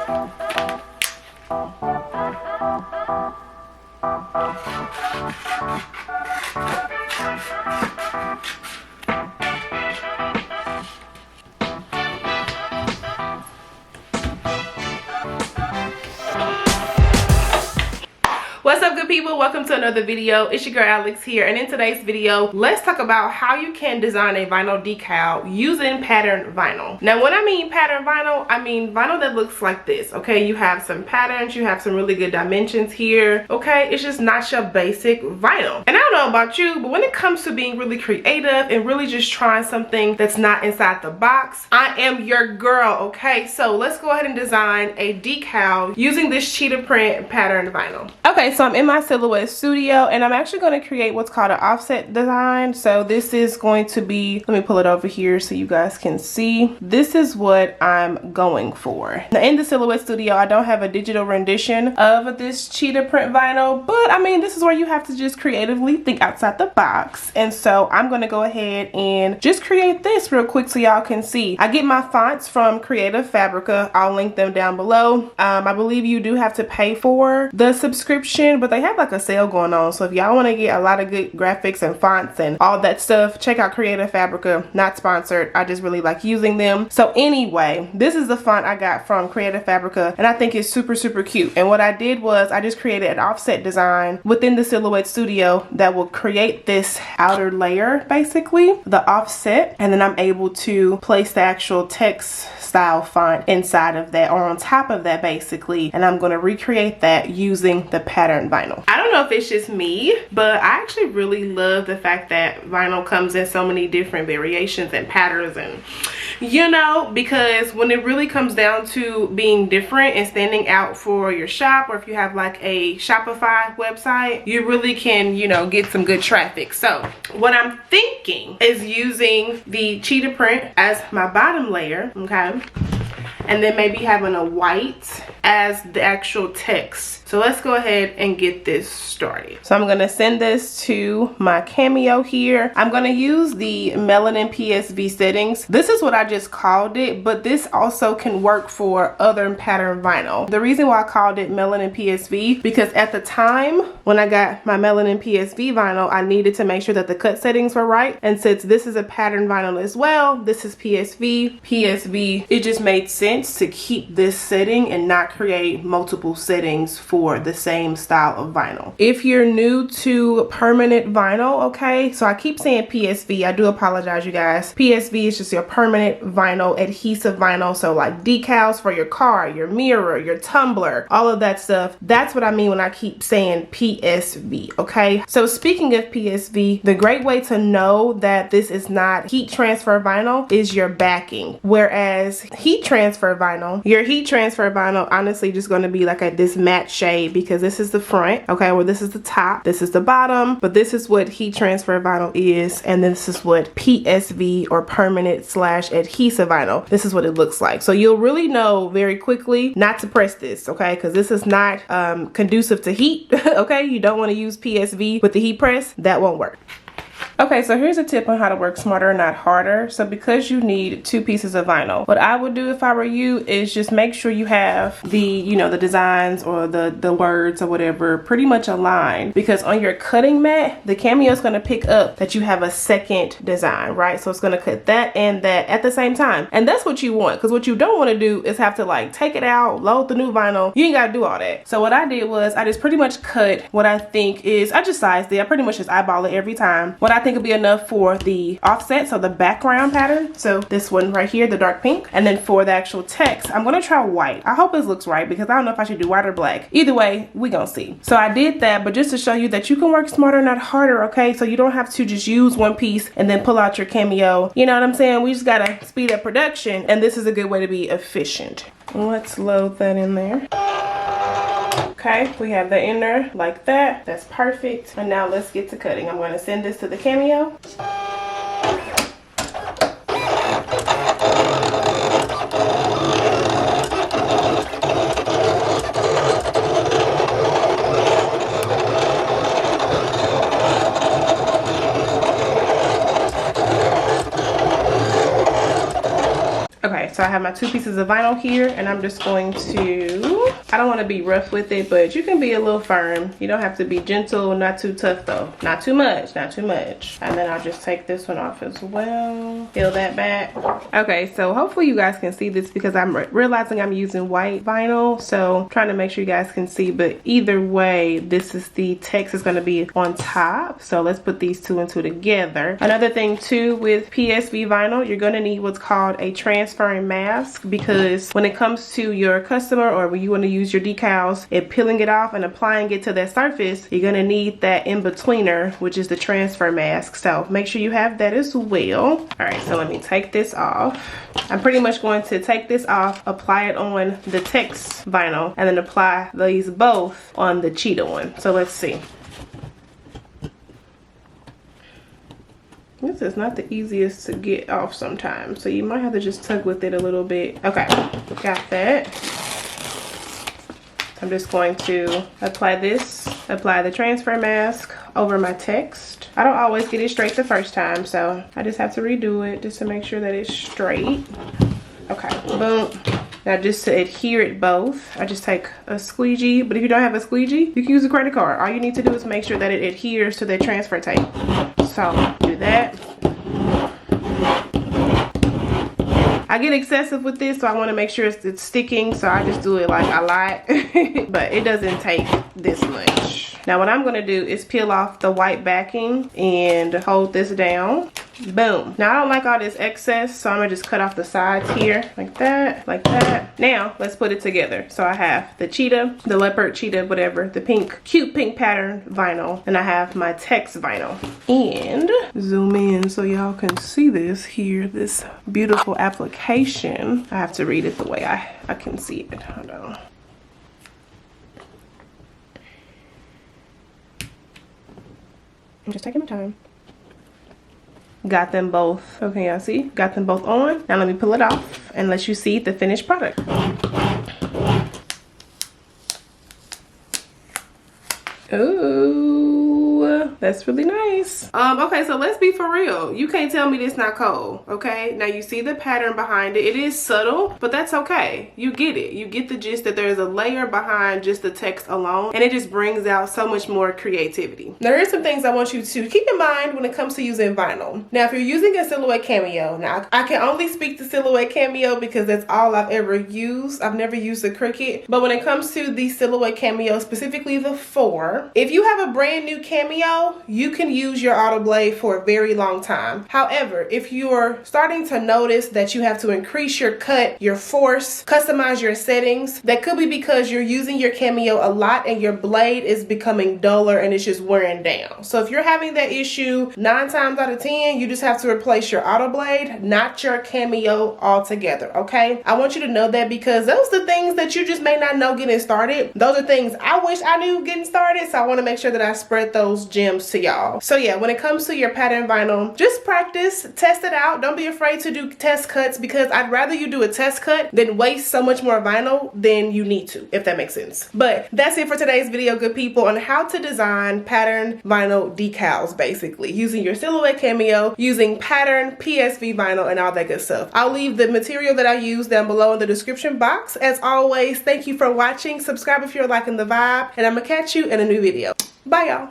What's up, good people? Welcome to another video. It's your girl Alex here, and in today's video let's talk about how you can design a vinyl decal using patterned vinyl. Now when I mean patterned vinyl, I mean vinyl that looks like this. Okay, you have some patterns, you have some really good dimensions here. Okay, it's just not your basic vinyl. And I don't know about you, but when it comes to being really creative and really just trying something that's not inside the box, I am your girl. Okay, so let's go ahead and design a decal using this cheetah print patterned vinyl. Okay, so I'm in my Silhouette studio and I'm actually going to create what's called an offset design. So this is going to be, let me pull it over here so you guys can see. This is what I'm going for. Now in the Silhouette studio, I don't have a digital rendition of this cheetah print vinyl, but I mean, this is where you have to just creatively think outside the box. And so I'm going to go ahead and just create this real quick so y'all can see. I get my fonts from Creative Fabrica. I'll link them down below. I believe you do have to pay for the subscription, but they have like a sale going on. So if y'all want to get a lot of good graphics and fonts and all that stuff, check out Creative Fabrica. Not sponsored, I just really like using them. So anyway, this is the font I got from Creative Fabrica and I think it's super cute. And what I did was I just created an offset design within the Silhouette studio that will create this outer layer, basically the offset, and then I'm able to place the actual text style font inside of that, or on top of that basically, and I'm going to recreate that using the pattern vinyl. I don't know if it's just me, but I actually really love the fact that vinyl comes in so many different variations and patterns, and you know, because when it really comes down to being different and standing out for your shop, or if you have like a Shopify website, you really can, you know, get some good traffic. So what I'm thinking is using the cheetah print as my bottom layer, okay, and then maybe having a white as the actual text. So let's go ahead and get this started. So I'm going to send this to my Cameo here. I'm going to use the Melanin PSV settings. This is what I just called it, but this also can work for other pattern vinyl. The reason why I called it Melanin PSV, because at the time when I got my Melanin PSV vinyl, I needed to make sure that the cut settings were right. And since this is a pattern vinyl as well, this is PSV, it just made sense to keep this setting and not create multiple settings for the same style of vinyl. If you're new to permanent vinyl, okay, so I keep saying PSV, I do apologize you guys. PSV is just your permanent vinyl, adhesive vinyl, so like decals for your car, your mirror, your tumbler, all of that stuff. That's what I mean when I keep saying PSV, okay? So speaking of PSV, the great way to know that this is not heat transfer vinyl is your backing. Whereas heat transfer vinyl, your heat transfer vinyl honestly just going to be like this matte shade, because this is the front, okay, or this is the top, this is the bottom, but this is what heat transfer vinyl is, and this is what PSV or permanent / adhesive vinyl, this is what it looks like. So you'll really know very quickly not to press this, okay, because this is not conducive to heat. Okay, you don't want to use PSV with the heat press, that won't work. Okay, so here's a tip on how to work smarter, not harder. So because you need 2 pieces of vinyl, what I would do if I were you is just make sure you have the, you know, the designs or the words or whatever pretty much aligned, because on your cutting mat, the Cameo is going to pick up that you have a second design, right? So it's going to cut that and that at the same time. And that's what you want, because what you don't want to do is have to like take it out, load the new vinyl. You ain't got to do all that. So what I did was I just pretty much cut what I think is, I just sized it. I pretty much just eyeball it every time. What I think would be enough for the offset, so the background pattern, so this one right here, the dark pink, and then for the actual text I'm gonna try white. I hope this looks right, because I don't know if I should do white or black. Either way, we gonna see. So I did that, but just to show you that you can work smarter, not harder, okay? So you don't have to just use one piece and then pull out your Cameo, you know what I'm saying? We just gotta speed up production, and this is a good way to be efficient. Let's load that in there. Okay, we have that in there like that. That's perfect. And now let's get to cutting. I'm going to send this to the Cameo. Okay, Okay, so I have my 2 pieces of vinyl here, and I'm just going to, I don't want to be rough with it, but you can be a little firm. You don't have to be gentle, not too tough though. Not too much, not too much. And then I'll just take this one off as well. Peel that back. Okay, so hopefully you guys can see this because I'm realizing I'm using white vinyl. So I'm trying to make sure you guys can see, but either way, this is the text is going to be on top. So let's put these 2 and 2 together. Another thing too with PSV vinyl, you're going to need what's called a transferring mask, because when it comes to your customer or when you want to use your decals and peeling it off and applying it to that surface, you're going to need that in-betweener, which is the transfer mask. So make sure you have that as well. All right, so let me take this off. I'm pretty much going to take this off, apply it on the text vinyl, and then apply these both on the cheetah one. So let's see. This is not the easiest to get off sometimes, so you might have to just tug with it a little bit. Okay, got that. I'm just going to apply the transfer mask over my text. I don't always get it straight the first time, so I just have to redo it just to make sure that it's straight. Okay, boom. Now just to adhere it both, I just take a squeegee, but if you don't have a squeegee, you can use a credit card. All you need to do is make sure that it adheres to the transfer tape. So do that. I get excessive with this, so I want to make sure it's sticking, so I just do it like a lot. But it doesn't take this much. Now what I'm going to do is peel off the white backing and hold this down. Boom. Now I don't like all this excess, so I'm gonna just cut off the sides here like that, like that. Now let's put it together. So I have the cheetah, the leopard cheetah, whatever, the pink, cute pink pattern vinyl, and I have my text vinyl. And zoom in so y'all can see this here, this beautiful application. I have to read it the way I can see it. Hold on. I'm just taking my time. Got them both. Okay, y'all see? Got them both on. Now let me pull it off and let you see the finished product. Ooh, that's really nice. Okay, so let's be for real. You can't tell me this not cold, okay? Now you see the pattern behind it. It is subtle, but that's okay. You get it. You get the gist that there's a layer behind just the text alone, and it just brings out so much more creativity. Now there are some things I want you to keep in mind when it comes to using vinyl. Now if you're using a silhouette cameo, now I can only speak to silhouette cameo because that's all I've ever used. I've never used a Cricut, but when it comes to the silhouette cameo, specifically the 4, if you have a brand new cameo, you can use your auto blade for a very long time. However, if you're starting to notice that you have to increase your cut, your force, customize your settings, that could be because you're using your cameo a lot and your blade is becoming duller and it's just wearing down. So if you're having that issue, 9 times out of 10, you just have to replace your auto blade, not your cameo altogether, okay? I want you to know that because those are the things that you just may not know getting started. Those are things I wish I knew getting started, so I want to make sure that I spread those gems to y'all. So yeah, when it comes to your pattern vinyl, just practice, test it out. Don't be afraid to do test cuts because I'd rather you do a test cut than waste so much more vinyl than you need to, if that makes sense. But that's it for today's video, good people, on how to design pattern vinyl decals, basically using your silhouette cameo, using pattern PSV vinyl, and all that good stuff. I'll leave the material that I use down below in the description box. As always, thank you for watching. Subscribe if you're liking the vibe, and I'm gonna catch you in a new video. Bye, y'all.